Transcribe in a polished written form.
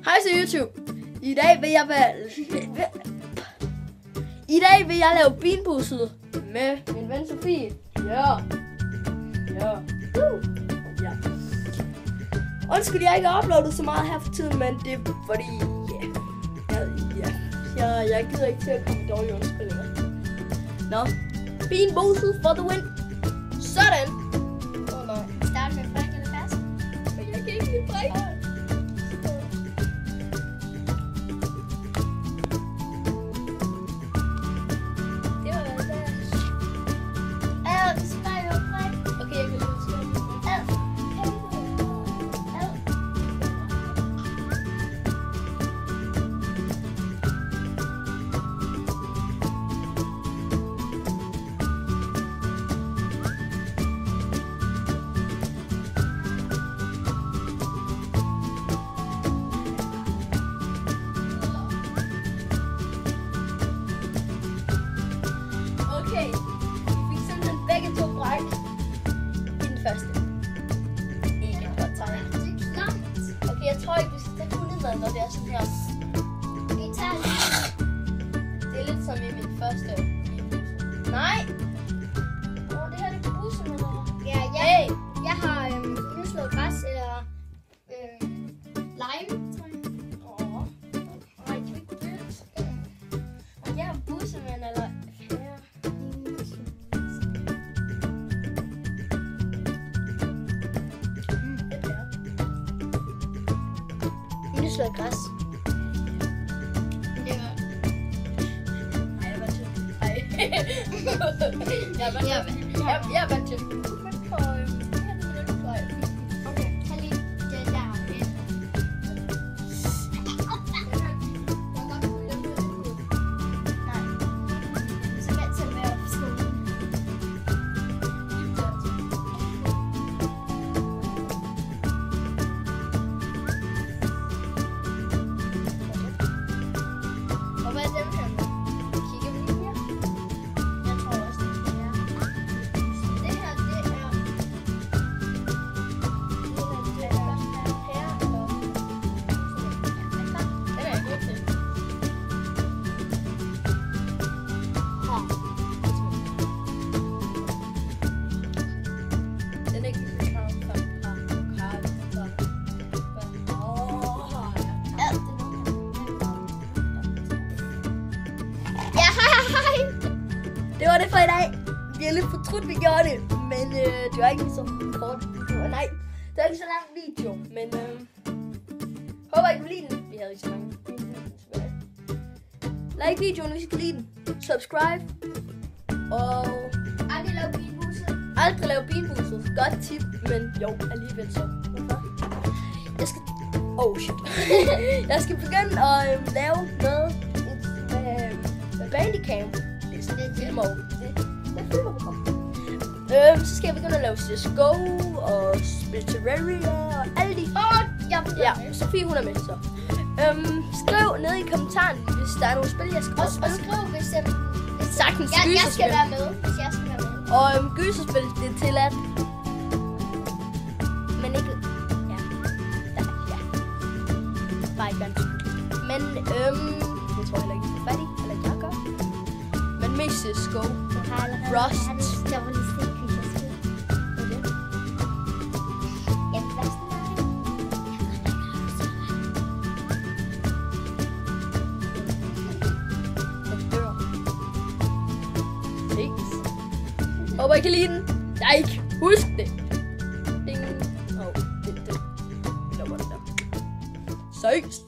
Hej til YouTube. I dag vil jeg lave beanboozled med min ven Sofie. Ja. Undskyld, jeg ikke har uploadet så meget her for tiden, men det er fordi, jeg gider ikke til at komme dårlige undskyldninger. Nå, beanboozled for the win. Sådan. Nej. Start med brik eller fast? Men jeg kan ikke lide brik. Okay, jeg kan lide okay, vi fik simpelthen begge to bræk i den første. Ikke godt tegn. Okay, jeg tror ikke, vi skal tage kun nedad, når det er sådan her. Det er lidt som i min første. Nej! Det her det er bussemænder. Ja, Hey! jeg har nu slået græs eller lime, tror jeg. Nej, det er ikke det. Og jeg har bussemænd eller Nu slår jeg græs. det var Nej, jeg vandt til. Jeg vandt til. okay. Tag lige det der. Nej. Så vent til at være på skolen. Og hvad er dem her? Kigger vi lige her? Jeg tror også, det er. Det her, det er... her, og... Den er jeg god til. Den er ikke så Ja, hej. Det var det for i dag. Vi er lidt fortrudt, vi gjorde det. Men det var ikke så kort video. Nej, det var ikke så lang video. Men håber I kunne lide den. Vi havde ikke så mange videoer. Like videoen, hvis I kan lide den. Subscribe. Og aldrig lave beanboozled. Godt tip, men jo, alligevel så. Hvorfor? Jeg skal... Oh shit. Jeg skal begynde at lave noget med Bandicam. Det er sådan et filmprogram. Så skal jeg begynde at lave CSGO og spille Terraria og alle de... Ja, Sofie hun er med så. Skriv ned i kommentaren, hvis der er nogle spil, jeg skal også Og spille. skriv, hvis Sagtens jeg skal gyserspil. være med. Hvis jeg skal være med. Og gyserspil, det er tilladt. Men ikke... Ja. Bare ikke ganske. Men det tror jeg heller ikke, jeg får fat i. Eller jeg gør. Men mest CSGO. Rust. Der var lige stik, hvis jeg skal. Ja, hvad Håber I kan lide den. Like. Husk det. Ding. Det. Vi lukker den der. Seriøst.